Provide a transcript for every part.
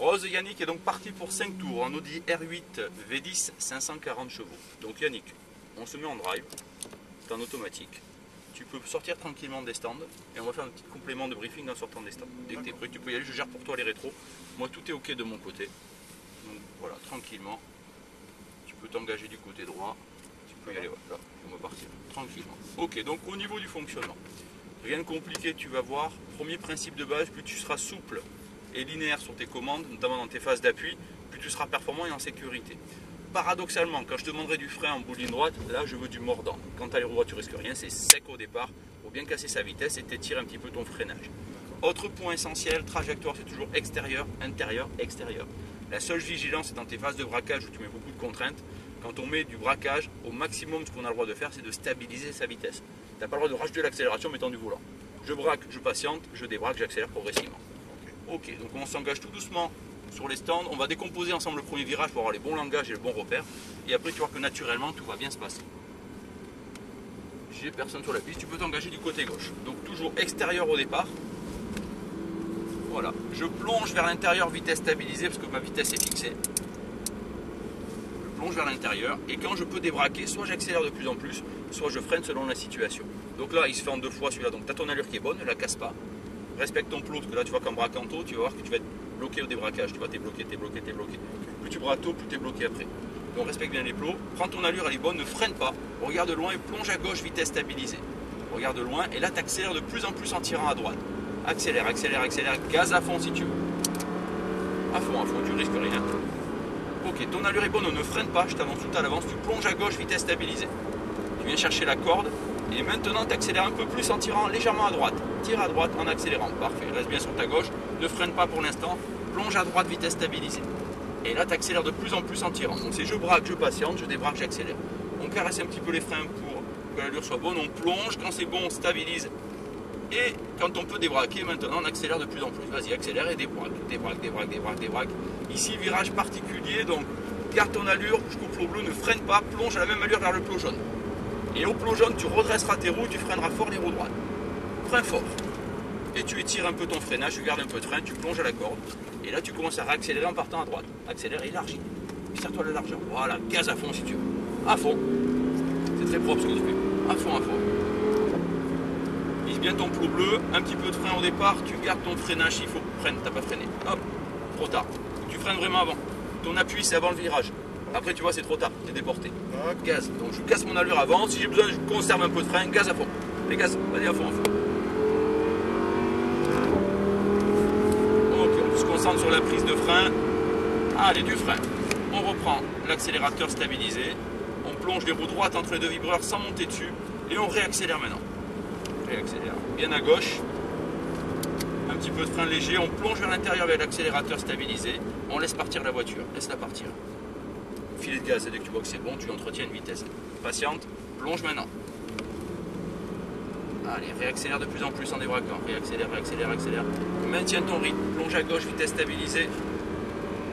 Rose Yannick est donc parti pour 5 tours en Audi R8 V10 540 chevaux. Donc Yannick, on se met en drive, c'est en automatique. Tu peux sortir tranquillement des stands et on va faire un petit complément de briefing en sortant des stands. Dès que tu es prêt, tu peux y aller, je gère pour toi les rétros. Moi tout est ok de mon côté. Donc voilà, tranquillement. Tu peux t'engager du côté droit. Tu peux y aller, voilà, là, on va partir tranquillement. Ok, donc au niveau du fonctionnement, rien de compliqué, tu vas voir. Premier principe de base, plus tu seras souple et linéaire sur tes commandes, notamment dans tes phases d'appui, plus tu seras performant et en sécurité. Paradoxalement, quand je te demanderai du frein en bout de ligne droite, là je veux du mordant. Quand tu as les roues droites, tu risques rien, c'est sec au départ pour bien casser sa vitesse et t'étires un petit peu ton freinage. Autre point essentiel, trajectoire, c'est toujours extérieur, intérieur, extérieur. La seule vigilance est dans tes phases de braquage où tu mets beaucoup de contraintes. Quand on met du braquage, au maximum ce qu'on a le droit de faire, c'est de stabiliser sa vitesse. Tu n'as pas le droit de rajouter l'accélération en mettant du volant. Je braque, je patiente, je débraque, j'accélère progressivement. Ok, donc on s'engage tout doucement sur les stands. On va décomposer ensemble le premier virage pour avoir les bons langages et le bon repère. Et après, tu vois que naturellement, tout va bien se passer. J'ai personne sur la piste, tu peux t'engager du côté gauche. Donc toujours extérieur au départ. Voilà, je plonge vers l'intérieur, vitesse stabilisée, parce que ma vitesse est fixée. Je plonge vers l'intérieur, et quand je peux débraquer, soit j'accélère de plus en plus, soit je freine selon la situation. Donc là, il se fait en 2 fois celui-là, donc tu as ton allure qui est bonne, ne la casse pas. Respecte ton plot, parce que là, tu vois qu'en braquant tôt, tu vas voir que tu vas être bloqué au débraquage. Tu vois, t'es bloqué, t'es bloqué, t'es bloqué. Plus tu braques tôt, plus tu es bloqué après. Donc respecte bien les plots, prends ton allure, elle est bonne, ne freine pas. Regarde loin et plonge à gauche, vitesse stabilisée. Regarde loin, et là, tu accélères de plus en plus en tirant à droite. Accélère, accélère, accélère, gaz à fond si tu veux. À fond, tu risques rien. Ok, ton allure est bonne, on ne freine pas, je t'annonce tout à l'avance, tu plonges à gauche, vitesse stabilisée. Tu viens chercher la corde, et maintenant tu accélères un peu plus en tirant légèrement à droite. Tire à droite en accélérant, parfait, reste bien sur ta gauche, ne freine pas pour l'instant, plonge à droite, vitesse stabilisée. Et là tu accélères de plus en plus en tirant. Donc c'est je braque, je patiente, je débraque, j'accélère. On caresse un petit peu les freins pour que l'allure soit bonne, on plonge, quand c'est bon on stabilise. Et quand on peut débraquer, maintenant on accélère de plus en plus. Vas-y, accélère et débraque, débraque, débraque, débraque, débraque. Ici, virage particulier, donc garde ton allure jusqu'au plot bleu, ne freine pas, plonge à la même allure vers le plot jaune. Et au plot jaune, tu redresseras tes roues, tu freineras fort les roues droites. Frein fort. Et tu étires un peu ton freinage, tu gardes un peu de frein, tu plonges à la corde. Et là, tu commences à réaccélérer en partant à droite. Accélère et élargis. Serre-toi la largeur. Voilà, gaz à fond si tu veux. À fond. C'est très propre ce que tu fais. À fond, à fond. Vise bien ton plot bleu, un petit peu de frein au départ, tu gardes ton freinage s'il faut. Freine, t'as pas freiné. Hop, trop tard. Tu freines vraiment avant. Ton appui, c'est avant le virage. Après, tu vois, c'est trop tard, t'es déporté. Gaz. Donc, je casse mon allure avant. Si j'ai besoin, je conserve un peu de frein. Gaz à fond. Les gaz, vas-y à fond, à fond. Ok, on se concentre sur la prise de frein. Allez, du frein. On reprend l'accélérateur stabilisé. On plonge les roues droites entre les 2 vibreurs sans monter dessus. Et on réaccélère maintenant. Réaccélère. Bien à gauche. Un petit peu de frein léger. On plonge vers l'intérieur avec l'accélérateur stabilisé. On laisse partir la voiture. Laisse-la partir. Filet de gaz, dès que tu vois que c'est bon, tu entretiens une vitesse. Patiente, plonge maintenant. Allez, réaccélère de plus en plus en débraquant. Réaccélère, réaccélère, accélère. Maintiens ton rythme, plonge à gauche, vitesse stabilisée.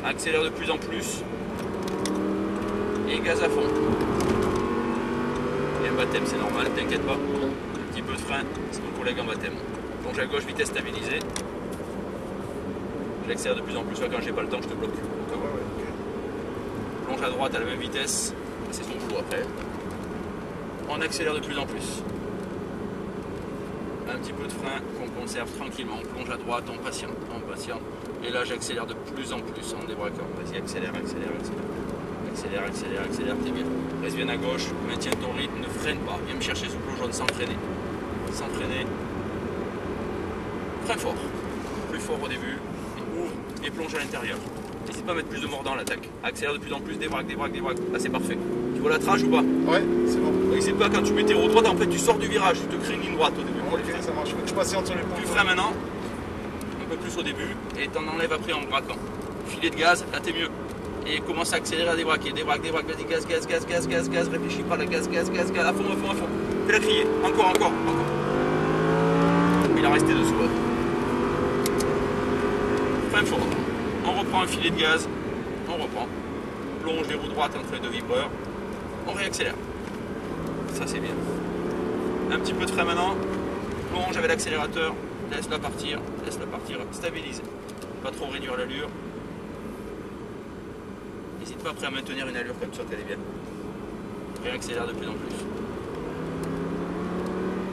Accélère de plus en plus. Et gaz à fond. Et un baptême, c'est normal, t'inquiète pas. Un petit peu de frein, c'est mon collègue en baptême. Plonge à gauche, vitesse stabilisée. J'accélère de plus en plus, quand j'ai pas le temps, je te bloque. Plonge à droite à la même vitesse, c'est son boulot après. On accélère de plus en plus. Un petit peu de frein qu'on conserve tranquillement. On plonge à droite, on patiente, on patiente. Et là j'accélère de plus en plus en débraquant. Vas-y, accélère, accélère, accélère. Accélère, accélère, accélère, t'es bien. Reste bien à gauche, maintiens ton rythme, ne freine pas. Viens me chercher ce plot jaune sans freiner. Sans freiner. Freine fort. Plus fort au début. Et ouvre et plonge à l'intérieur. N'hésite pas à mettre plus de mordant à l'attaque. Accélère de plus en plus, débraque, débraque, débraque. Là c'est parfait. Tu vois la trage ou pas? Ouais, c'est bon. N'hésite pas quand tu mets tes roues droites, en fait tu sors du virage, tu te crées une ligne droite au début. Ok, ça marche. Faut que je patiente sur les points. Tu freines maintenant, un peu plus au début, et t'en enlèves après en braquant. Filet de gaz, là t'es mieux. Et commence à accélérer, à débraquer. Débraque, débraque, vas-y, gaz, gaz, gaz, gaz, gaz, gaz. Réfléchis pas, la gaz, gaz, gaz, gaz. À fond, à fond, à fond. Fais-la crier. Encore, encore, encore. Il a resté dessous là. Freine fort. On reprend un filet de gaz. On reprend. Plonge les roues droites entre les 2 vibreurs. On réaccélère. Ça c'est bien. Un petit peu de frein maintenant. Plonge avec l'accélérateur. Laisse-la partir. Laisse-la partir. Stabilise. Pas trop réduire l'allure. N'hésite pas après à maintenir une allure comme ça, t'allais bien. Réaccélère de plus en plus.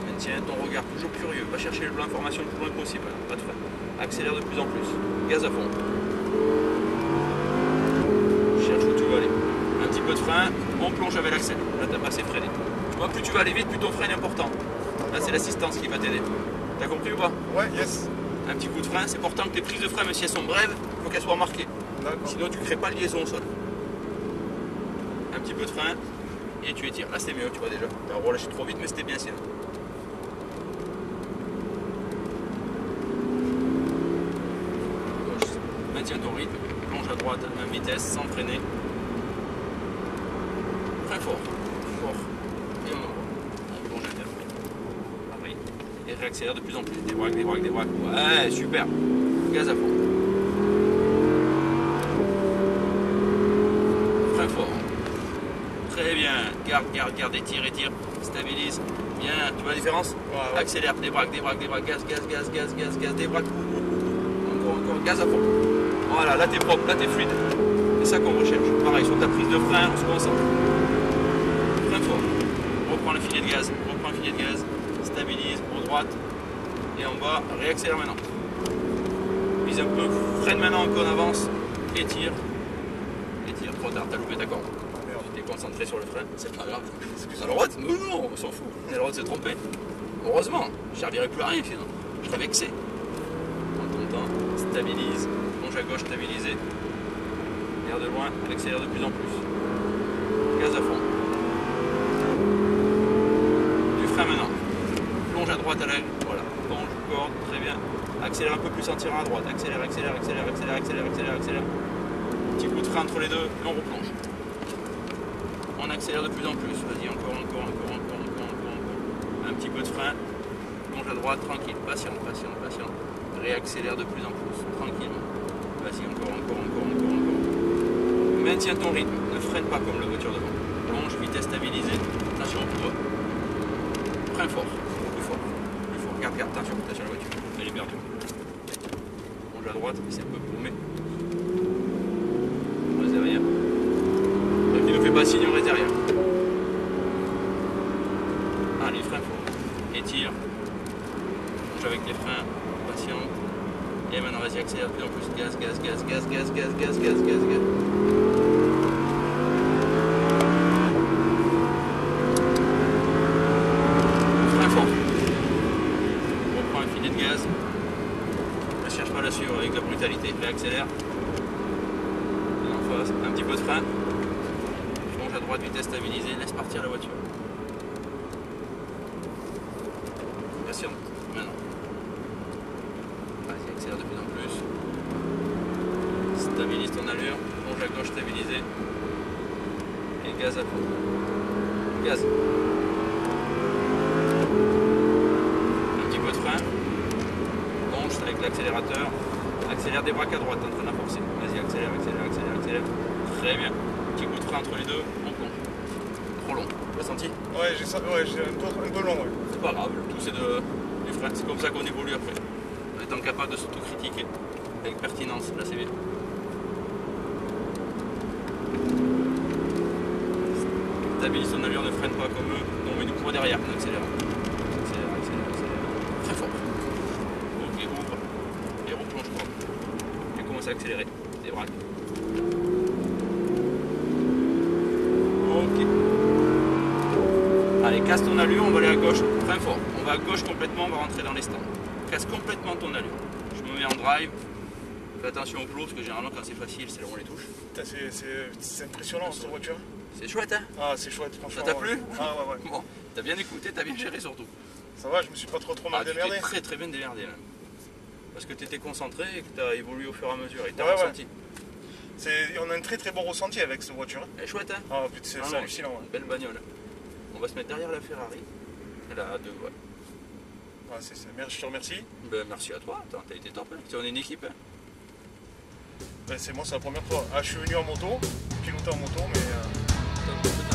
Maintiens ton regard toujours curieux, va chercher l'information le plus loin possible, pas de frein. Accélère de plus en plus, gaz à fond. Cherche où tu vas aller. Un petit peu de frein, on plonge avec l'accès. Là t'as pas assez freiné. Tu vois, plus tu vas aller vite, plus ton frein est important. Là c'est l'assistance qui va t'aider. T'as compris ou pas? Ouais, yes. Un petit coup de frein, c'est important que tes prises de frein, même si elles sont brèves, il faut qu'elles soient marquées. Sinon tu ne crées pas de liaison au sol. Un petit peu de frein et tu étires. Là c'est mieux, tu vois déjà. Tu as relâché trop vite, mais c'était bien sinon. Maintiens ton rythme, plonge à droite à même vitesse, sans freiner. Frein fort, fort. Et on envoie. On plonge à terre. Pareil. Et réaccélère de plus en plus. Débraque, débraque, débraque. Ouais, super. Gaz à fond. Frein fort. Très bien. Garde, garde, garde. Étire, étire. Stabilise. Bien. Tu vois la différence? Ouais. Accélère, débraque, débraque, débraque. Gaz, gaz, gaz, gaz, gaz, gaz. Débraque. Encore, encore. Gaz à fond. Voilà, là t'es propre, là t'es fluide. C'est ça qu'on recherche. Pareil, sur ta prise de frein, on se concentre. Frein fort. Reprends le filet de gaz. Reprends le filet de gaz. Stabilise, pour droite. Et en bas, réaccélère maintenant. Vise un peu, freine maintenant un peu en avance. Étire. Étire, trop tard, t'as loupé ta corde. Tu t'es concentré sur le frein, c'est pas grave. T'as le droit de... Non, on s'en fout. On a le droit de se tromper. Heureusement, je servirais plus à rien sinon. Je serais vexé. Prends ton temps, stabilise. À gauche stabilisé. Air de loin, accélère de plus en plus. Gaz à fond. Du frein maintenant. Plonge à droite à l'aile. Voilà. Plonge, corde, très bien. Accélère un peu plus en tirant à droite. Accélère, accélère, accélère, accélère, accélère, accélère, accélère. Petit coup de frein entre les deux et on replonge. On accélère de plus en plus. Vas-y, encore, encore, encore, encore, encore, encore, encore. Un petit peu de frein. Plonge à droite, tranquille, patient, patient, patient. Réaccélère de plus en plus, tranquillement. Vas-y, encore, encore, encore, encore, encore. Maintiens ton rythme, ne freine pas comme la voiture devant. Plonge, vitesse stabilisée. Attention au poids. Frein fort, plus fort, plus fort. Garde, garde, attention, attention à la voiture. Elle est perdue. Plonge à droite, c'est un peu paumé. On reste derrière. Donc il ne fait pas signe, on reste derrière. Allez, frein fort. Étire. Plonge avec les freins, patient. Et maintenant, vas-y, accélère de plus en plus. Gaz, gaz, gaz, gaz, gaz, gaz, gaz, gaz, gaz, gaz. Frein fort. On reprend un filet de gaz. Ne cherche pas à la suivre avec de la brutalité. Réaccélère. Et en face, un petit peu de frein. Plonge à droite, vitesse stabilisée. Laisse partir la voiture. Patiente. Maintenant. Vas-y, accélère de plus en plus. Stabilise ton allure. Plonge à gauche stabilisé. Et gaz à fond. Gaz. Un petit peu de frein. Plonge avec l'accélérateur. Accélère, débraque à droite, en train de forcer. Vas-y, accélère, accélère, accélère, accélère. Très bien. Petit coup de frein entre les deux. On plonge. Trop long. Tu l'as senti? Ouais, j'ai un peu long, ouais. C'est pas grave. Le tout c'est du frein. C'est comme ça qu'on évolue après. En étant capable de s'autocritiquer avec pertinence, là c'est bien. Stabilise ton allure, ne freine pas comme eux, on met du poids derrière, on accélère. Accélère, accélère, accélère. Très fort. Ok, ouvre. Et replonge pas. Et commence à accélérer. Débraque. Ok. Allez, casse ton allure, on va aller à gauche. Frein fort. On va à gauche complètement, on va rentrer dans les stands. Casse complètement ton allure. Je me mets en drive. Fais attention au plot parce que généralement quand c'est facile, c'est là où on les touche. C'est impressionnant cette voiture. C'est chouette hein? Ah, c'est chouette, franchement. Ça t'a plu? Ah ouais, ouais. Bon, t'as bien écouté, t'as bien géré surtout. Ça va, je me suis pas trop mal démerdé. Tu t'es très très bien démerdé même. Parce que t'étais concentré et que t'as évolué au fur et à mesure et t'as ouais, ressenti. On a un très très bon ressenti avec cette voiture. Elle est chouette hein? Ah putain, c'est hallucinant. Ouais. Belle bagnole. On va se mettre derrière la Ferrari. Elle a deux, ouais. Ah, je te remercie. Ben, merci à toi, t'as été top. Hein. On est une équipe. Hein. Ben, c'est la première fois. Ah, je suis venu en moto, piloter en moto, mais. Top.